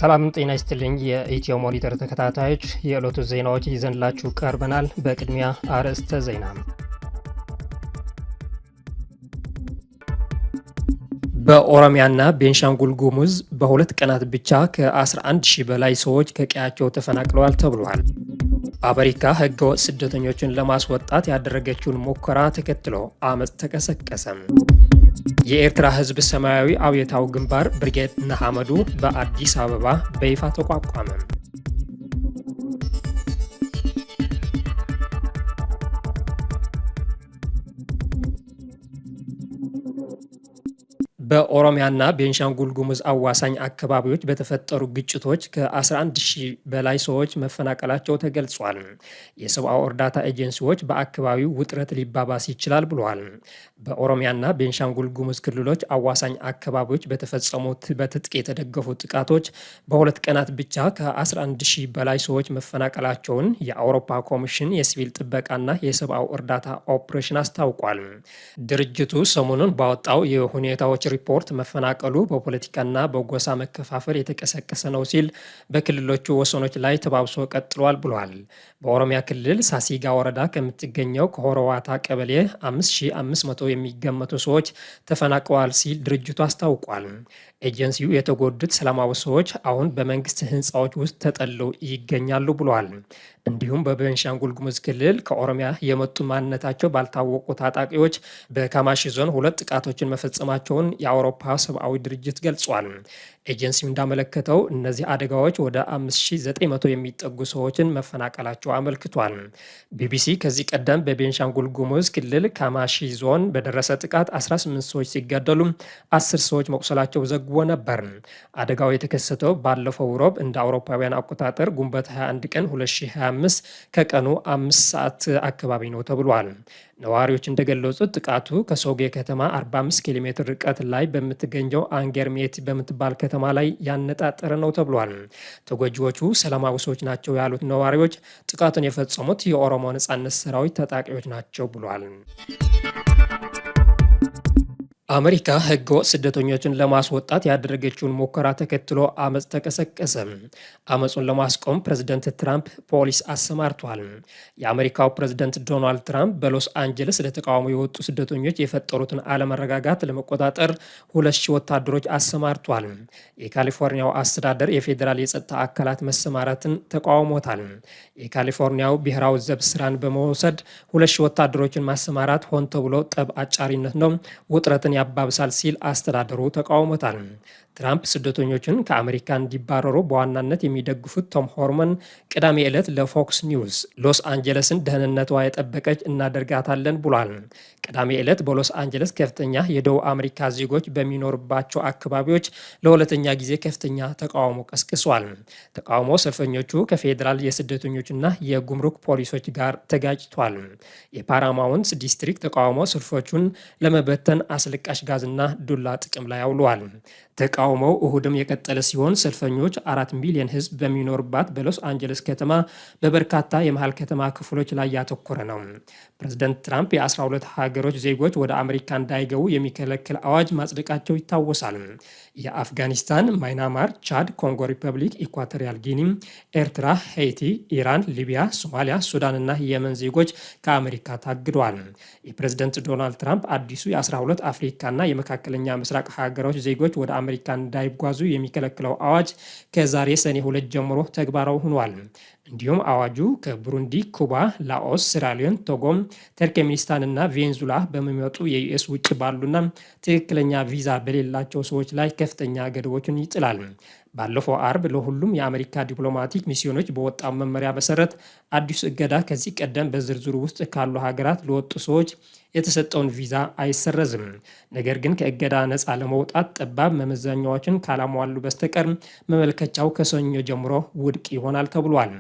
ሰላም ጤና ይስጥልኝ። የኢትዮ ሞኒተር ተከታታዮች የዕለቱ ዜናዎች ይዘንላችሁ ቀርበናል። በቅድሚያ አርዕስተ ዜና። በኦሮሚያና ቤንሻንጉል ጉሙዝ በሁለት ቀናት ብቻ ከ11,000 በላይ ሰዎች ከቀያቸው ተፈናቅለዋል ተብሏል። አሜሪካ ህገወጥ ስደተኞችን ለማስወጣት ያደረገችውን ሙከራ ተከትሎ አመፅ ተቀሰቀሰ። የኤርትራ ህዝብ ሰማያዊ አብዮታዊ ግንባር ብርጌድ ንሓመዱ በአዲስ አበባ በይፋ ተቋቋመ። በኦሮሚያና ቤንሻንጉል ጉሙዝ አዋሳኝ አካባቢዎች በተፈጠሩ ግጭቶች ከ11,000 በላይ ሰዎች መፈናቀላቸው ተገልጿል። የሰብአዊ እርዳታ ኤጀንሲዎች በአካባቢው ውጥረት ሊባባስ ይችላል ብለዋል። በኦሮሚያና ቤንሻንጉል ጉሙዝ ክልሎች አዋሳኝ አካባቢዎች በተፈጸሙት በትጥቅ የተደገፉ ጥቃቶች በሁለት ቀናት ብቻ ከ11,000 በላይ ሰዎች መፈናቀላቸውን የአውሮፓ ኮሚሽን የሲቪል ጥበቃና የሰብአዊ እርዳታ ኦፕሬሽን አስታውቋል። ድርጅቱ ሰሞኑን ባወጣው የሁኔታዎች ሪፖርት መፈናቀሉ በፖለቲካና በጎሳ መከፋፈል የተቀሰቀሰ ነው ሲል በክልሎቹ ወሰኖች ላይ ተባብሶ ቀጥሏል ብሏል። በኦሮሚያ ክልል ሳሲጋ ወረዳ ከምትገኘው ከሆሮዋታ ቀበሌ 5500 የሚገመቱ ሰዎች ተፈናቅለዋል ሲል ድርጅቱ አስታውቋል። ኤጀንሲው የተጎዱት ሰላማዊ ሰዎች አሁን በመንግስት ህንፃዎች ውስጥ ተጠልለው ይገኛሉ ብሏል። እንዲሁም በቤንሻንጉል ጉሙዝ ክልል ከኦሮሚያ የመጡ ማንነታቸው ባልታወቁ ታጣቂዎች በካማሺ ዞን 2 ጥቃቶችን መፈጸማቸውን የአውሮፓ ሰብአዊ ድርጅት ገልጿል። ኤጀንሲው እንዳመለከተው እነዚህ አደጋዎች ወደ 5900 የሚጠጉ ሰዎችን መፈናቀላቸው አመልክቷል። ቢቢሲ ከዚህ ቀደም በቤንሻንጉል ጉሙዝ ክልል ካማሺ ዞን በደረሰ ጥቃት 18 ሰዎች ሲገደሉ 10 ሰዎች መቁሰላቸው ዘግቦ ነበር። አደጋው የተከሰተው ባለፈው ሮብ እንደ አውሮፓውያን አቆጣጠር ግንቦት 21 ቀን 2025 ከቀኑ 5 ሰዓት አካባቢ ነው ተብሏል። ነዋሪዎች እንደገለጹት ጥቃቱ ከሶጌ ከተማ 45 ኪሎ ሜትር ርቀት ላይ በምትገኘው አንጌርሜት በምትባል ከተማ ላይ ያነጣጠረ ነው ተብሏል። ተጎጂዎቹ ሰላማዊ ሰዎች ናቸው ያሉት ነዋሪዎች ጥቃቱን የፈጸሙት የኦሮሞ ነጻነት ሰራዊት ታጣቂዎች ናቸው ብሏል። አሜሪካ ህገወጥ ስደተኞችን ለማስወጣት ያደረገችውን ሙከራ ተከትሎ አመፅ ተቀሰቀሰ። አመፁን ለማስቆም ፕሬዝደንት ትራምፕ ፖሊስ አሰማርቷል። የአሜሪካው ፕሬዝደንት ዶናልድ ትራምፕ በሎስ አንጀለስ ለተቃውሞ የወጡ ስደተኞች የፈጠሩትን አለመረጋጋት ለመቆጣጠር 2,000 ወታደሮች አሰማርቷል። የካሊፎርኒያው አስተዳደር የፌዴራል የጸጥታ አካላት መሰማራትን ተቃውሞታል። የካሊፎርኒያው ብሔራዊ ዘብ ስራን በመውሰድ 2,000 ወታደሮችን ማሰማራት ሆን ተብሎ ጠብ አጫሪነት ነው፣ ውጥረትን ያባብሳል ሲል አስተዳደሩ ተቃውሞታል። ትራምፕ ስደተኞችን ከአሜሪካ እንዲባረሩ በዋናነት የሚደግፉት ቶም ሆርመን ቅዳሜ ዕለት ለፎክስ ኒውስ ሎስ አንጀለስን ደህንነቷ የጠበቀች እናደርጋታለን ብሏል። ቅዳሜ ዕለት በሎስ አንጀለስ ከፍተኛ የደቡብ አሜሪካ ዜጎች በሚኖርባቸው አካባቢዎች ለሁለተኛ ጊዜ ከፍተኛ ተቃውሞ ቀስቅሷል። ተቃውሞ ሰልፈኞቹ ከፌዴራል የስደተኞችና የጉምሩክ ፖሊሶች ጋር ተጋጭቷል። የፓራማውንት ዲስትሪክት ተቃውሞ ሰልፎቹን ለመበተን አስለቃሽ ጋዝና ዱላ ጥቅም ላይ አውለዋል። ተቃውሞው እሁድም የቀጠለ ሲሆን ሰልፈኞች 4 ሚሊዮን ሕዝብ በሚኖርባት በሎስ አንጀለስ ከተማ በበርካታ የመሃል ከተማ ክፍሎች ላይ ያተኮረ ነው። ፕሬዝደንት ትራምፕ የ12 ሀገሮች ዜጎች ወደ አሜሪካ እንዳይገቡ የሚከለክል አዋጅ ማጽደቃቸው ይታወሳል። የአፍጋኒስታን፣ ማይናማር፣ ቻድ፣ ኮንጎ ሪፐብሊክ፣ ኢኳቶሪያል ጊኒ፣ ኤርትራ፣ ሄይቲ፣ ኢራን፣ ሊቢያ፣ ሶማሊያ፣ ሱዳንና የመን ዜጎች ከአሜሪካ ታግደዋል። የፕሬዝደንት ዶናልድ ትራምፕ አዲሱ የ12 አፍሪካና የመካከለኛ ምስራቅ ሀገሮች ዜጎች ወደ አሜሪካ እንዳይጓዙ የሚከለክለው አዋጅ ከዛሬ ሰኔ 2 ጀምሮ ተግባራዊ ሆኗል። እንዲሁም አዋጁ ከቡሩንዲ፣ ኩባ፣ ላኦስ፣ ሴራሊዮን፣ ቶጎም፣ ተርክሜኒስታን እና ቬንዙላ በሚመጡ የዩኤስ ውጭ ባሉና ትክክለኛ ቪዛ በሌላቸው ሰዎች ላይ ከፍተኛ ገደቦችን ይጥላል። ባለፈው አርብ ለሁሉም የአሜሪካ ዲፕሎማቲክ ሚስዮኖች በወጣው መመሪያ መሰረት አዲሱ እገዳ ከዚህ ቀደም በዝርዝሩ ውስጥ ካሉ ሀገራት ለወጡ ሰዎች የተሰጠውን ቪዛ አይሰረዝም። ነገር ግን ከእገዳ ነፃ ለመውጣት ጠባብ መመዘኛዎችን ካላሟሉ በስተቀር መመልከቻው ከሰኞ ጀምሮ ውድቅ ይሆናል ተብሏል።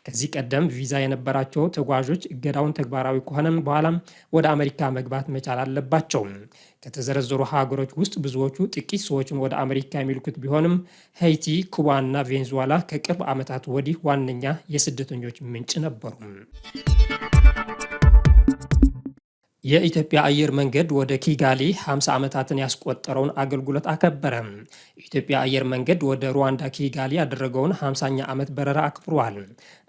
ከዚህ ቀደም ቪዛ የነበራቸው ተጓዦች እገዳውን ተግባራዊ ከሆነም በኋላም ወደ አሜሪካ መግባት መቻል አለባቸው። ከተዘረዘሩ ሀገሮች ውስጥ ብዙዎቹ ጥቂት ሰዎችን ወደ አሜሪካ የሚልኩት ቢሆንም ሄይቲ፣ ኩባ እና ቬንዙዌላ ከቅርብ ዓመታት ወዲህ ዋነኛ የስደተኞች ምንጭ ነበሩ። የኢትዮጵያ አየር መንገድ ወደ ኪጋሊ 50 ዓመታትን ያስቆጠረውን አገልግሎት አከበረ። የኢትዮጵያ አየር መንገድ ወደ ሩዋንዳ ኪጋሊ ያደረገውን 50ኛ ዓመት በረራ አክብሯል።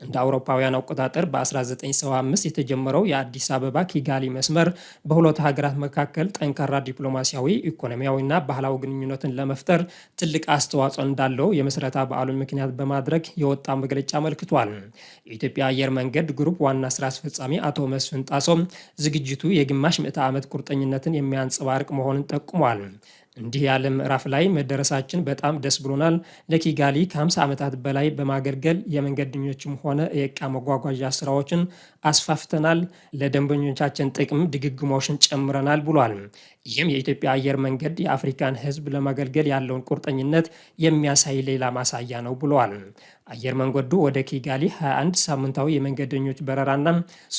እንደ አውሮፓውያን አቆጣጠር በ1975 የተጀመረው የአዲስ አበባ ኪጋሊ መስመር በሁለቱ ሀገራት መካከል ጠንካራ ዲፕሎማሲያዊ፣ ኢኮኖሚያዊና ባህላዊ ግንኙነትን ለመፍጠር ትልቅ አስተዋጽኦ እንዳለው የምስረታ በዓሉን ምክንያት በማድረግ የወጣ መግለጫ አመልክቷል። የኢትዮጵያ አየር መንገድ ግሩፕ ዋና ስራ አስፈጻሚ አቶ መስፍን ጣሶም ዝግጅቱ የግማሽ ምዕተ ዓመት ቁርጠኝነትን የሚያንጸባርቅ መሆኑን ጠቁሟል። እንዲህ ያለ ምዕራፍ ላይ መደረሳችን በጣም ደስ ብሎናል። ለኪጋሊ ከ50 ዓመታት በላይ በማገልገል የመንገደኞችም ሆነ የዕቃ መጓጓዣ ስራዎችን አስፋፍተናል። ለደንበኞቻችን ጥቅም ድግግሞሽን ጨምረናል ብሏል። ይህም የኢትዮጵያ አየር መንገድ የአፍሪካን ሕዝብ ለማገልገል ያለውን ቁርጠኝነት የሚያሳይ ሌላ ማሳያ ነው ብለዋል። አየር መንገዱ ወደ ኪጋሊ 21 ሳምንታዊ የመንገደኞች በረራና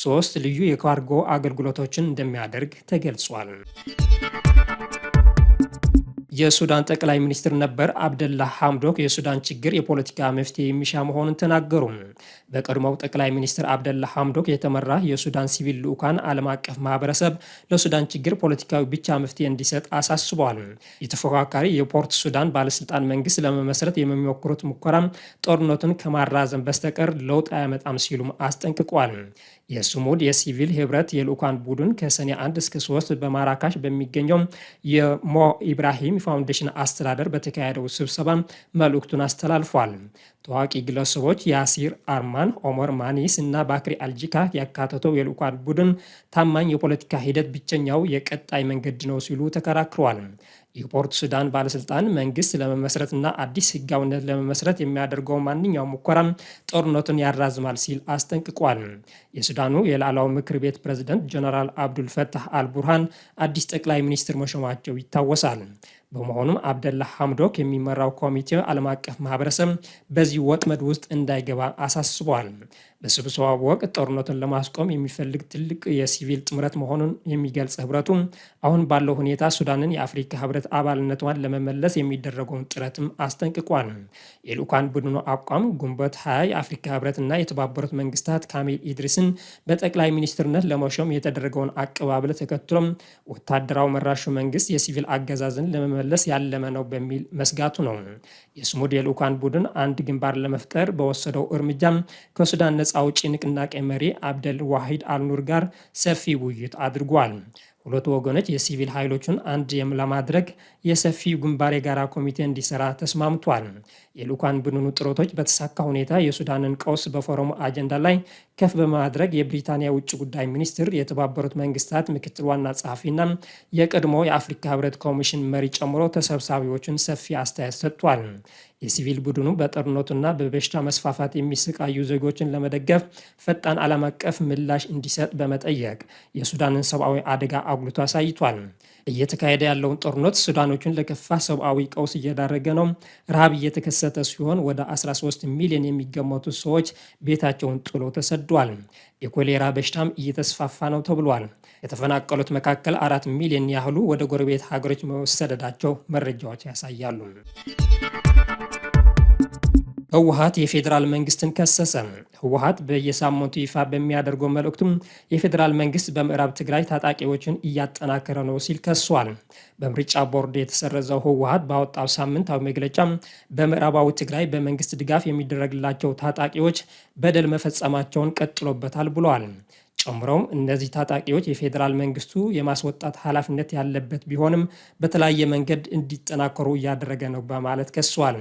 3 ልዩ የካርጎ አገልግሎቶችን እንደሚያደርግ ተገልጿል። የሱዳን ጠቅላይ ሚኒስትር ነበር አብደላ ሐምዶክ የሱዳን ችግር የፖለቲካ መፍትሄ የሚሻ መሆኑን ተናገሩ። በቀድሞው ጠቅላይ ሚኒስትር አብደላ ሐምዶክ የተመራ የሱዳን ሲቪል ልዑካን ዓለም አቀፍ ማህበረሰብ ለሱዳን ችግር ፖለቲካዊ ብቻ መፍትሄ እንዲሰጥ አሳስቧል። የተፎካካሪ የፖርት ሱዳን ባለስልጣን መንግስት ለመመስረት የሚሞክሩት ሙከራ ጦርነቱን ከማራዘም በስተቀር ለውጥ አያመጣም ሲሉም አስጠንቅቋል። የሱሙድ የሲቪል ህብረት የልዑካን ቡድን ከሰኔ 1 እስከ 3 በማራካሽ በሚገኘው የሞ ኢብራሂም ፋውንዴሽን አስተዳደር በተካሄደው ስብሰባ መልእክቱን አስተላልፏል። ታዋቂ ግለሰቦች ያሲር አርማን፣ ኦመር ማኒስ እና ባክሪ አልጂካ ያካተተው የልዑካን ቡድን ታማኝ የፖለቲካ ሂደት ብቸኛው የቀጣይ መንገድ ነው ሲሉ ተከራክረዋል። የፖርት ሱዳን ባለስልጣን መንግስት ለመመስረትና አዲስ ህጋዊነት ለመመስረት የሚያደርገው ማንኛውም ሙከራ ጦርነቱን ያራዝማል ሲል አስጠንቅቋል። የሱዳኑ የላዕላዊ ምክር ቤት ፕሬዝደንት ጀነራል አብዱል ፈታህ አልቡርሃን አዲስ ጠቅላይ ሚኒስትር መሾማቸው ይታወሳል። በመሆኑም አብደላ ሐምዶክ የሚመራው ኮሚቴ ዓለም አቀፍ ማህበረሰብ በዚህ ወጥመድ ውስጥ እንዳይገባ አሳስቧል። በስብሰባው ወቅት ጦርነቱን ለማስቆም የሚፈልግ ትልቅ የሲቪል ጥምረት መሆኑን የሚገልጽ ህብረቱ አሁን ባለው ሁኔታ ሱዳንን የአፍሪካ ህብረት አባልነቷን ለመመለስ የሚደረገውን ጥረትም አስጠንቅቋል። የልዑካን ቡድኑ አቋም ግንቦት 20 የአፍሪካ ህብረትና የተባበሩት መንግስታት ካሚል ኢድሪስን በጠቅላይ ሚኒስትርነት ለመሾም የተደረገውን አቀባበል ተከትሎም ወታደራዊ መራሹ መንግስት የሲቪል አገዛዝን ለመመለስ ያለመ ነው በሚል መስጋቱ ነው። የስሙድ የልዑካን ቡድን አንድ ግንባር ለመፍጠር በወሰደው እርምጃም ከሱዳን ነጻ አውጪ ንቅናቄ መሪ አብደል ዋሂድ አልኑር ጋር ሰፊ ውይይት አድርጓል። ሁለቱ ወገኖች የሲቪል ኃይሎቹን አንድ ለማድረግ የሰፊው ግንባር የጋራ ኮሚቴ እንዲሰራ ተስማምቷል። የልዑካን ቡድኑ ጥረቶች በተሳካ ሁኔታ የሱዳንን ቀውስ በፎረሙ አጀንዳ ላይ ከፍ በማድረግ የብሪታንያ ውጭ ጉዳይ ሚኒስትር፣ የተባበሩት መንግስታት ምክትል ዋና ጸሐፊና የቀድሞ የአፍሪካ ህብረት ኮሚሽን መሪ ጨምሮ ተሰብሳቢዎችን ሰፊ አስተያየት ሰጥቷል። የሲቪል ቡድኑ በጦርነቱና በበሽታ መስፋፋት የሚሰቃዩ ዜጎችን ለመደገፍ ፈጣን ዓለም አቀፍ ምላሽ እንዲሰጥ በመጠየቅ የሱዳንን ሰብአዊ አደጋ አጉልቶ አሳይቷል። እየተካሄደ ያለውን ጦርነት ሱዳኖችን ለከፋ ሰብአዊ ቀውስ እየዳረገ ነው። ረሃብ እየተከሰተ ሲሆን ወደ 13 ሚሊዮን የሚገመቱ ሰዎች ቤታቸውን ጥሎ ተሰዷል። የኮሌራ በሽታም እየተስፋፋ ነው ተብሏል። የተፈናቀሉት መካከል 4 ሚሊዮን ያህሉ ወደ ጎረቤት ሀገሮች መሰደዳቸው መረጃዎች ያሳያሉ። ህወሓት የፌዴራል መንግስትን ከሰሰ። ህወሓት በየሳምንቱ ይፋ በሚያደርገው መልእክቱም የፌዴራል መንግስት በምዕራብ ትግራይ ታጣቂዎችን እያጠናከረ ነው ሲል ከሷል። በምርጫ ቦርድ የተሰረዘው ህወሓት ባወጣው ሳምንታዊ መግለጫ በምዕራባዊ ትግራይ በመንግስት ድጋፍ የሚደረግላቸው ታጣቂዎች በደል መፈጸማቸውን ቀጥሎበታል ብለዋል። ጨምረውም እነዚህ ታጣቂዎች የፌዴራል መንግስቱ የማስወጣት ኃላፊነት ያለበት ቢሆንም በተለያየ መንገድ እንዲጠናከሩ እያደረገ ነው በማለት ከሷል።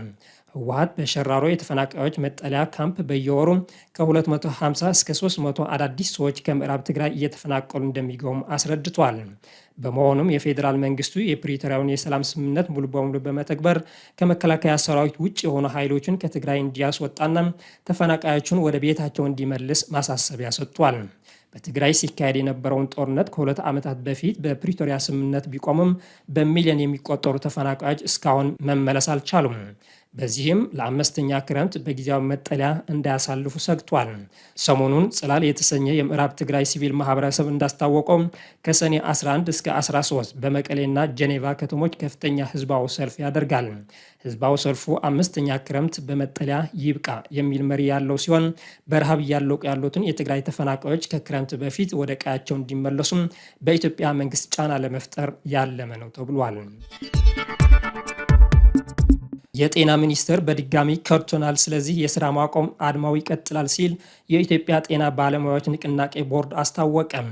ህወሓት በሸራሮ የተፈናቃዮች መጠለያ ካምፕ በየወሩ ከ250 እስከ 300 አዳዲስ ሰዎች ከምዕራብ ትግራይ እየተፈናቀሉ እንደሚገቡም አስረድቷል። በመሆኑም የፌዴራል መንግስቱ የፕሪቶሪያውን የሰላም ስምምነት ሙሉ በሙሉ በመተግበር ከመከላከያ ሰራዊት ውጭ የሆኑ ኃይሎችን ከትግራይ እንዲያስወጣና ተፈናቃዮቹን ወደ ቤታቸው እንዲመልስ ማሳሰቢያ ሰጥቷል። በትግራይ ሲካሄድ የነበረውን ጦርነት ከ2 ዓመታት በፊት በፕሪቶሪያ ስምምነት ቢቆምም በሚሊዮን የሚቆጠሩ ተፈናቃዮች እስካሁን መመለስ አልቻሉም። በዚህም ለአምስተኛ ክረምት በጊዜያዊ መጠለያ እንዳያሳልፉ ሰግቷል። ሰሞኑን ጽላል የተሰኘ የምዕራብ ትግራይ ሲቪል ማህበረሰብ እንዳስታወቀው ከሰኔ 11 እስከ 13 በመቀሌና ጄኔቫ ከተሞች ከፍተኛ ህዝባዊ ሰልፍ ያደርጋል። ህዝባዊ ሰልፉ አምስተኛ ክረምት በመጠለያ ይብቃ የሚል መሪ ያለው ሲሆን በረሃብ እያለቁ ያሉትን የትግራይ ተፈናቃዮች ከክረምት በፊት ወደ ቀያቸው እንዲመለሱም በኢትዮጵያ መንግስት ጫና ለመፍጠር ያለመ ነው ተብሏል። የጤና ሚኒስቴር በድጋሚ ከድቶናል፣ ስለዚህ የስራ ማቆም አድማው ይቀጥላል ሲል የኢትዮጵያ ጤና ባለሙያዎች ንቅናቄ ቦርድ አስታወቀም።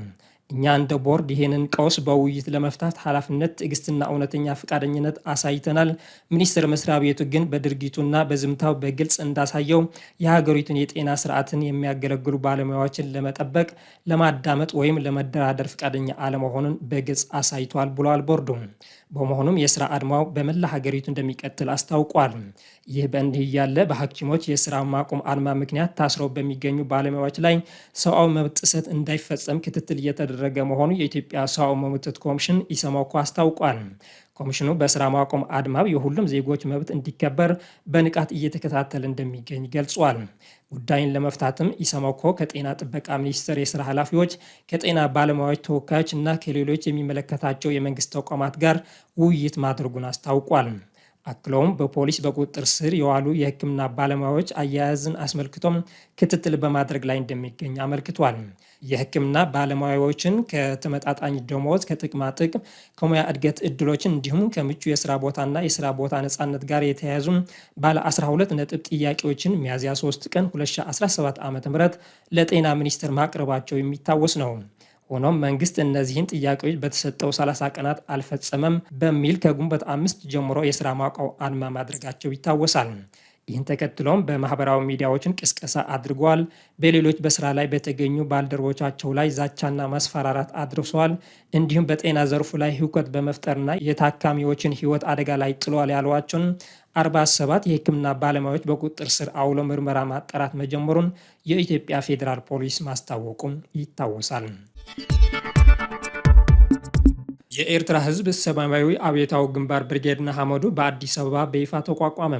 እኛ እንደ ቦርድ ይህንን ቀውስ በውይይት ለመፍታት ኃላፊነት፣ ትዕግስትና እውነተኛ ፈቃደኝነት አሳይተናል። ሚኒስቴር መስሪያ ቤቱ ግን በድርጊቱና በዝምታው በግልጽ እንዳሳየው የሀገሪቱን የጤና ስርዓትን የሚያገለግሉ ባለሙያዎችን ለመጠበቅ፣ ለማዳመጥ ወይም ለመደራደር ፈቃደኛ አለመሆኑን በግልጽ አሳይቷል ብለዋል ቦርዱ። በመሆኑም የስራ አድማው በመላ ሀገሪቱ እንደሚቀጥል አስታውቋል። ይህ በእንዲህ እያለ በሐኪሞች የስራ ማቆም አድማ ምክንያት ታስረው በሚገኙ ባለሙያዎች ላይ ሰብአዊ መብት ጥሰት እንዳይፈጸም ክትትል እየተደረገ መሆኑ የኢትዮጵያ ሰብአዊ መብት ኮሚሽን ኢሰመኮ አስታውቋል። ኮሚሽኑ በስራ ማቆም አድማው የሁሉም ዜጎች መብት እንዲከበር በንቃት እየተከታተለ እንደሚገኝ ገልጿል። ጉዳይን ለመፍታትም ኢሰመኮ ከጤና ጥበቃ ሚኒስቴር የስራ ኃላፊዎች፣ ከጤና ባለሙያዎች ተወካዮች እና ከሌሎች የሚመለከታቸው የመንግስት ተቋማት ጋር ውይይት ማድረጉን አስታውቋል። አክለውም በፖሊስ በቁጥጥር ስር የዋሉ የሕክምና ባለሙያዎች አያያዝን አስመልክቶም ክትትል በማድረግ ላይ እንደሚገኝ አመልክቷል። የሕክምና ባለሙያዎችን ከተመጣጣኝ ደሞዝ፣ ከጥቅማ ጥቅም፣ ከሙያ እድገት እድሎችን እንዲሁም ከምቹ የስራ ቦታና የስራ ቦታ ነፃነት ጋር የተያያዙ ባለ 12 ነጥብ ጥያቄዎችን ሚያዝያ 3 ቀን 2017 ዓ.ም ለጤና ሚኒስቴር ማቅረባቸው የሚታወስ ነው። ሆኖም መንግስት እነዚህን ጥያቄዎች በተሰጠው 30 ቀናት አልፈጸመም በሚል ከግንቦት 5 ጀምሮ የስራ ማቆም አድማ ማድረጋቸው ይታወሳል። ይህን ተከትሎም በማህበራዊ ሚዲያዎችን ቅስቀሳ አድርገዋል። በሌሎች በስራ ላይ በተገኙ ባልደረቦቻቸው ላይ ዛቻና ማስፈራራት አድርሰዋል። እንዲሁም በጤና ዘርፉ ላይ ሁከት በመፍጠርና የታካሚዎችን ሕይወት አደጋ ላይ ጥሏል ያሏቸውን 47 የሕክምና ባለሙያዎች በቁጥጥር ስር አውሎ ምርመራ ማጣራት መጀመሩን የኢትዮጵያ ፌዴራል ፖሊስ ማስታወቁም ይታወሳል። የኤርትራ ህዝብ ሰላማዊ አብዮታዊ ግንባር ብርጌድ ንሓመዱ በአዲስ አበባ በይፋ ተቋቋመ።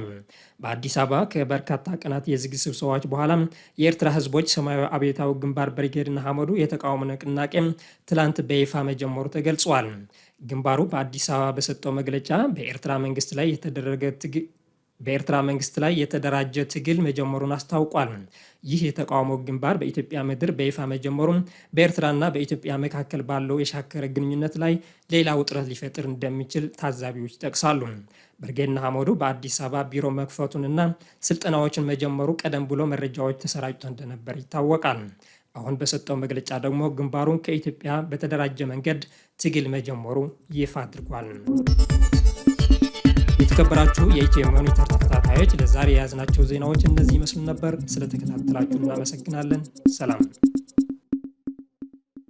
በአዲስ አበባ ከበርካታ ቀናት የዝግ ስብሰባዎች በኋላ የኤርትራ ህዝቦች ሰላማዊ አብዮታዊ ግንባር ብርጌድ ንሓመዱ የተቃውሞ ንቅናቄ ትላንት በይፋ መጀመሩ ተገልጿል። ግንባሩ በአዲስ አበባ በሰጠው መግለጫ በኤርትራ መንግስት ላይ የተደራጀ ትግል መጀመሩን አስታውቋል። ይህ የተቃውሞ ግንባር በኢትዮጵያ ምድር በይፋ መጀመሩም በኤርትራና በኢትዮጵያ መካከል ባለው የሻከረ ግንኙነት ላይ ሌላ ውጥረት ሊፈጥር እንደሚችል ታዛቢዎች ይጠቅሳሉ። ብርጌድ ንሓመዱ በአዲስ አበባ ቢሮ መክፈቱንና ስልጠናዎችን መጀመሩ ቀደም ብሎ መረጃዎች ተሰራጭቶ እንደነበር ይታወቃል። አሁን በሰጠው መግለጫ ደግሞ ግንባሩን ከኢትዮጵያ በተደራጀ መንገድ ትግል መጀመሩ ይፋ አድርጓል። የተከበራችሁ የኢትዮ ሞኒተር ተከታታዮች ለዛሬ የያዝናቸው ዜናዎች እነዚህ ይመስሉ ነበር። ስለተከታተላችሁ እናመሰግናለን። ሰላም።